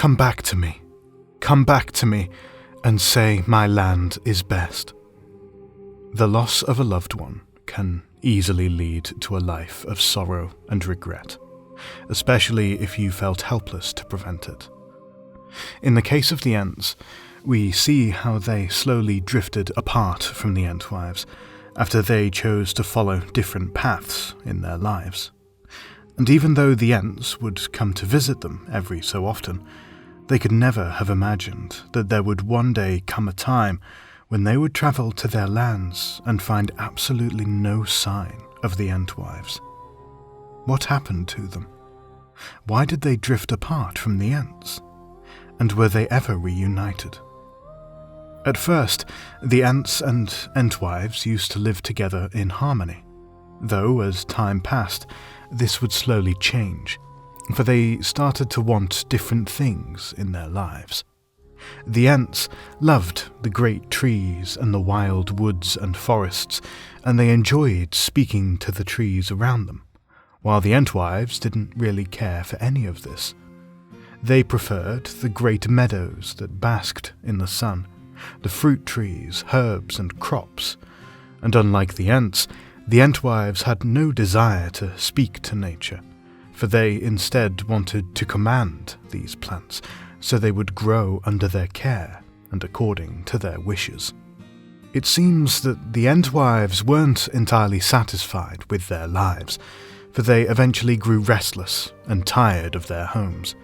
Come back to me. Come back to me, and say my land is best." The loss of a loved one can easily lead to a life of sorrow and regret, especially if you felt helpless to prevent it. In the case of the Ents, we see how they slowly drifted apart from the Entwives after they chose to follow different paths in their lives. And even though the Ents would come to visit them every so often, they could never have imagined that there would one day come a time when they would travel to their lands and find absolutely no sign of the Entwives. What happened to them? Why did they drift apart from the Ents? And were they ever reunited? At first, the Ents and Entwives used to live together in harmony, though as time passed, this would slowly change, for they started to want different things in their lives. The Ents loved the great trees and the wild woods and forests, and they enjoyed speaking to the trees around them, while the Entwives didn't really care for any of this. They preferred the great meadows that basked in the sun, the fruit trees, herbs and crops, and unlike the Ents, the Entwives had no desire to speak to nature, for they instead wanted to command these plants, so they would grow under their care and according to their wishes. It seems that the Entwives weren't entirely satisfied with their lives, for they eventually grew restless and tired of their homes,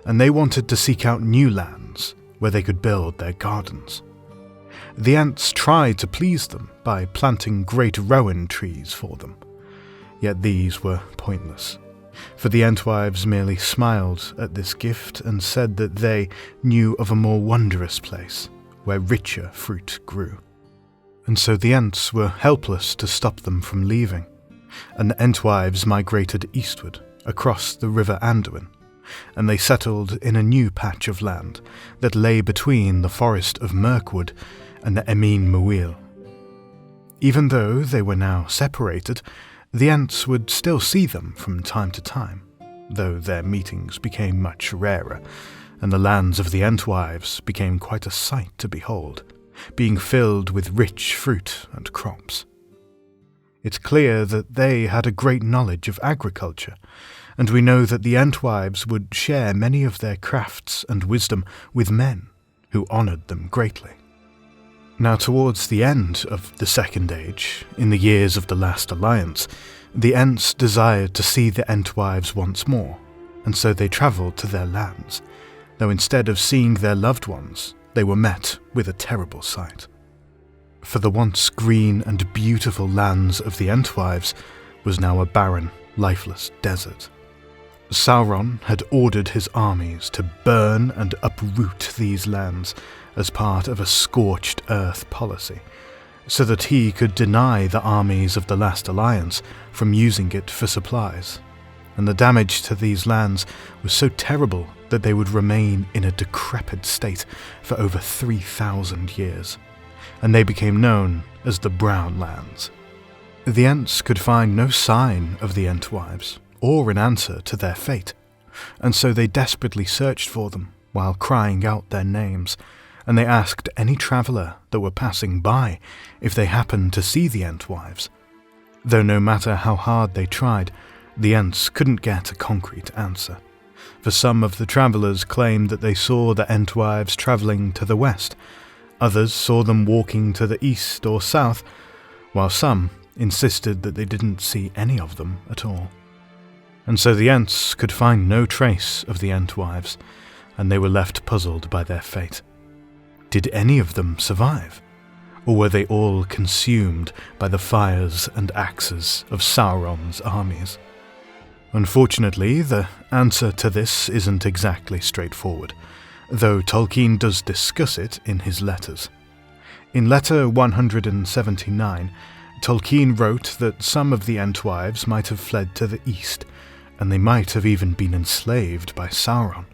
and they wanted to seek out new lands where they could build their gardens. The Ents tried to please them by planting great rowan trees for them, yet these were pointless, for the Entwives merely smiled at this gift and said that they knew of a more wondrous place where richer fruit grew. And so the Ents were helpless to stop them from leaving, and the Entwives migrated eastward across the river Anduin, and they settled in a new patch of land that lay between the forest of Mirkwood and the Emyn Muil. Even though they were now separated, the Ents would still see them from time to time, though their meetings became much rarer, and the lands of the Entwives became quite a sight to behold, being filled with rich fruit and crops. It's clear that they had a great knowledge of agriculture, and we know that the Entwives would share many of their crafts and wisdom with men who honoured them greatly. Now, towards the end of the Second Age, in the years of the Last Alliance, the Ents desired to see the Entwives once more, and so they travelled to their lands, though instead of seeing their loved ones, they were met with a terrible sight. For the once green and beautiful lands of the Entwives was now a barren, lifeless desert. Sauron had ordered his armies to burn and uproot these lands as part of a scorched earth policy, so that he could deny the armies of the Last Alliance from using it for supplies. And the damage to these lands was so terrible that they would remain in a decrepit state for over 3,000 years, and they became known as the Brown Lands. The Ents could find no sign of the Entwives, or an answer to their fate, and so they desperately searched for them while crying out their names, and they asked any traveller that were passing by if they happened to see the Entwives, though no matter how hard they tried, the Ents couldn't get a concrete answer, for some of the travellers claimed that they saw the Entwives travelling to the west, others saw them walking to the east or south, while some insisted that they didn't see any of them at all. And so the Ents could find no trace of the Entwives, and they were left puzzled by their fate. Did any of them survive? Or were they all consumed by the fires and axes of Sauron's armies? Unfortunately, the answer to this isn't exactly straightforward, though Tolkien does discuss it in his letters. In letter 179, Tolkien wrote that some of the Entwives might have fled to the east, and they might have even been enslaved by Sauron.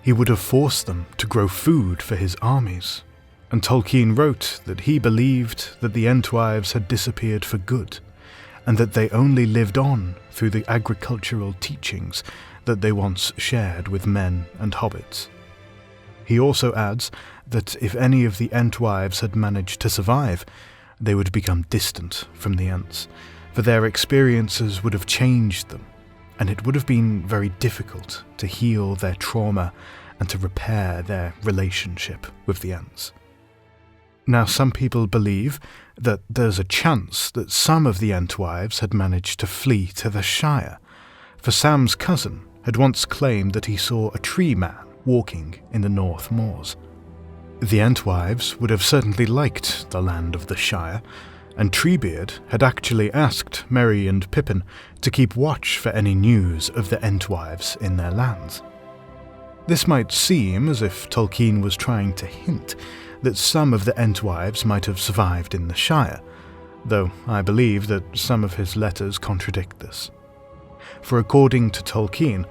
He would have forced them to grow food for his armies, and Tolkien wrote that he believed that the Entwives had disappeared for good, and that they only lived on through the agricultural teachings that they once shared with men and hobbits. He also adds that if any of the Entwives had managed to survive, they would become distant from the Ents, for their experiences would have changed them, and it would have been very difficult to heal their trauma and to repair their relationship with the Ents. Now, some people believe that there's a chance that some of the Entwives had managed to flee to the Shire, for Sam's cousin had once claimed that he saw a tree man walking in the North Moors. The Entwives would have certainly liked the land of the Shire, and Treebeard had actually asked Merry and Pippin to keep watch for any news of the Entwives in their lands. This might seem as if Tolkien was trying to hint that some of the Entwives might have survived in the Shire, though I believe that some of his letters contradict this. For according to Tolkien,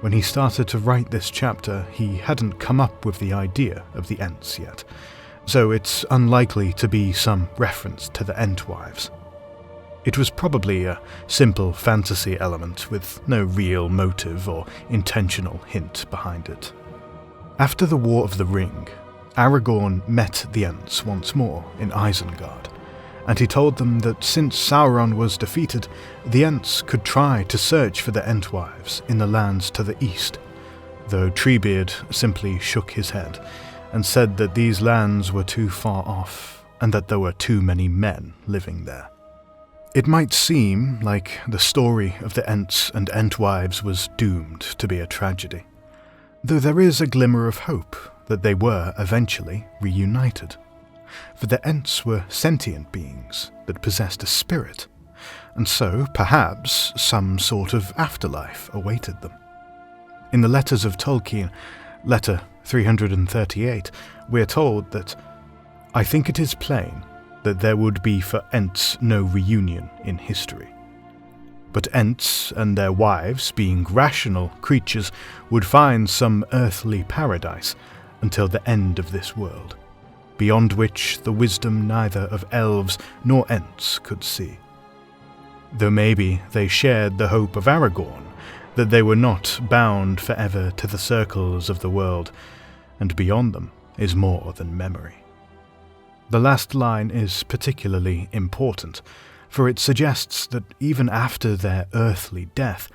when he started to write this chapter, he hadn't come up with the idea of the Ents yet, so it's unlikely to be some reference to the Entwives. It was probably a simple fantasy element with no real motive or intentional hint behind it. After the War of the Ring, Aragorn met the Ents once more in Isengard, and he told them that since Sauron was defeated, the Ents could try to search for the Entwives in the lands to the east, though Treebeard simply shook his head and said that these lands were too far off and that there were too many men living there. It might seem like the story of the Ents and Entwives was doomed to be a tragedy, though there is a glimmer of hope that they were eventually reunited. For the Ents were sentient beings that possessed a spirit, and so perhaps some sort of afterlife awaited them. In the letters of Tolkien, letter 338, we are told that, "I think it is plain that there would be for Ents no reunion in history. But Ents and their wives, being rational creatures, would find some earthly paradise until the end of this world, beyond which the wisdom neither of elves nor Ents could see. Though maybe they shared the hope of Aragorn, that they were not bound forever to the circles of the world, and beyond them is more than memory." The last line is particularly important, for it suggests that even after their earthly death,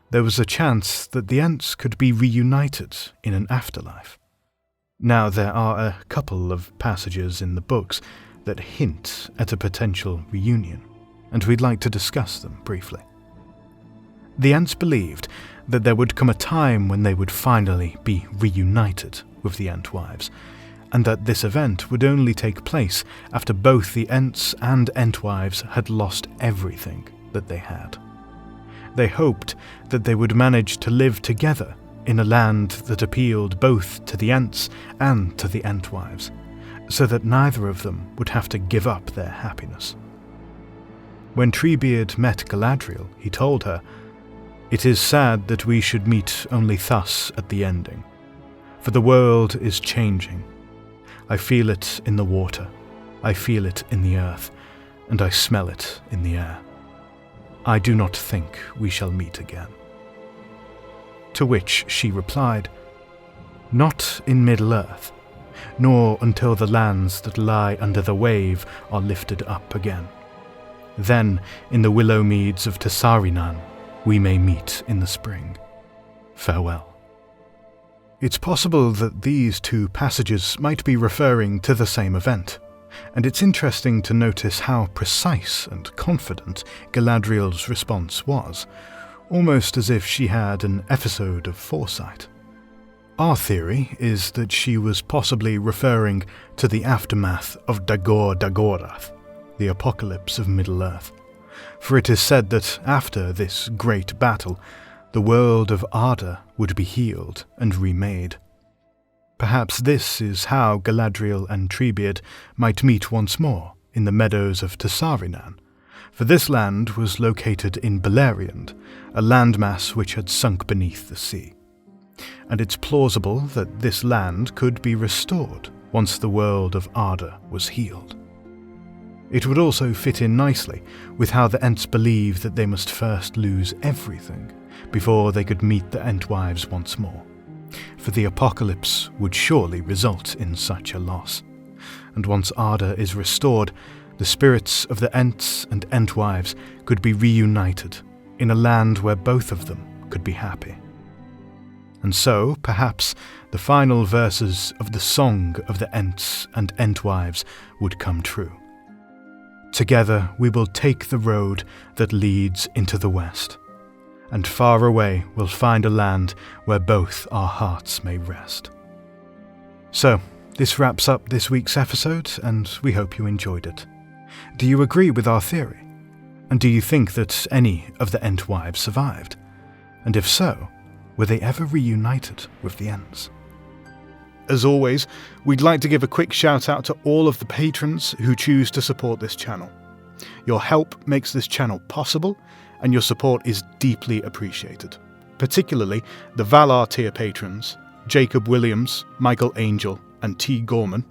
there was a chance that the Ents could be reunited in an afterlife. Now, there are a couple of passages in the books that hint at a potential reunion, and we'd like to discuss them briefly. The Ents believed that there would come a time when they would finally be reunited with the Entwives, and that this event would only take place after both the Ents and Entwives had lost everything that they had. They hoped that they would manage to live together in a land that appealed both to the Ents and to the Entwives, so that neither of them would have to give up their happiness. When Treebeard met Galadriel, he told her, "It is sad that we should meet only thus at the ending, for the world is changing. I feel it in the water, I feel it in the earth, and I smell it in the air. I do not think we shall meet again." To which she replied, "Not in Middle-earth, nor until the lands that lie under the wave are lifted up again. Then, in the willow meads of Tessarinan, we may meet in the spring. Farewell." It's possible that these two passages might be referring to the same event, and it's interesting to notice how precise and confident Galadriel's response was, almost as if she had an episode of foresight. Our theory is that she was possibly referring to the aftermath of Dagor Dagorath, the apocalypse of Middle-earth, for it is said that after this great battle, the world of Arda would be healed and remade. Perhaps this is how Galadriel and Treebeard might meet once more in the meadows of Tessarinan, for this land was located in Beleriand, a landmass which had sunk beneath the sea. And it's plausible that this land could be restored once the world of Arda was healed. It would also fit in nicely with how the Ents believe that they must first lose everything before they could meet the Entwives once more, for the apocalypse would surely result in such a loss. And once Arda is restored, the spirits of the Ents and Entwives could be reunited in a land where both of them could be happy. And so, perhaps, the final verses of the Song of the Ents and Entwives would come true. Together we will take the road that leads into the west, and far away we'll find a land where both our hearts may rest. So, this wraps up this week's episode, and we hope you enjoyed it. Do you agree with our theory? And do you think that any of the Entwives survived? And if so, were they ever reunited with the Ents? As always, we'd like to give a quick shout out to all of the patrons who choose to support this channel. Your help makes this channel possible, and your support is deeply appreciated. Particularly the Valar tier patrons, Jacob Williams, Michael Angel, and T. Gorman,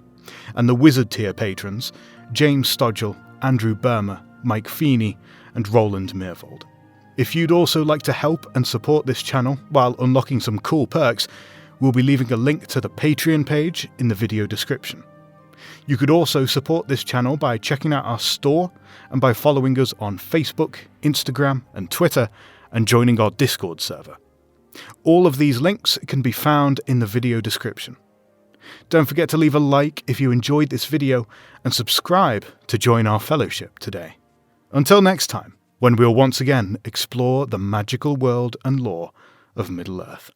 and the Wizard tier patrons, James Stodgel, Andrew Burma, Mike Feeney, and Roland Meervold. If you'd also like to help and support this channel while unlocking some cool perks, we'll be leaving a link to the Patreon page in the video description. You could also support this channel by checking out our store and by following us on Facebook, Instagram, and Twitter, and joining our Discord server. All of these links can be found in the video description. Don't forget to leave a like if you enjoyed this video and subscribe to join our fellowship today. Until next time, when we'll once again explore the magical world and lore of Middle-earth.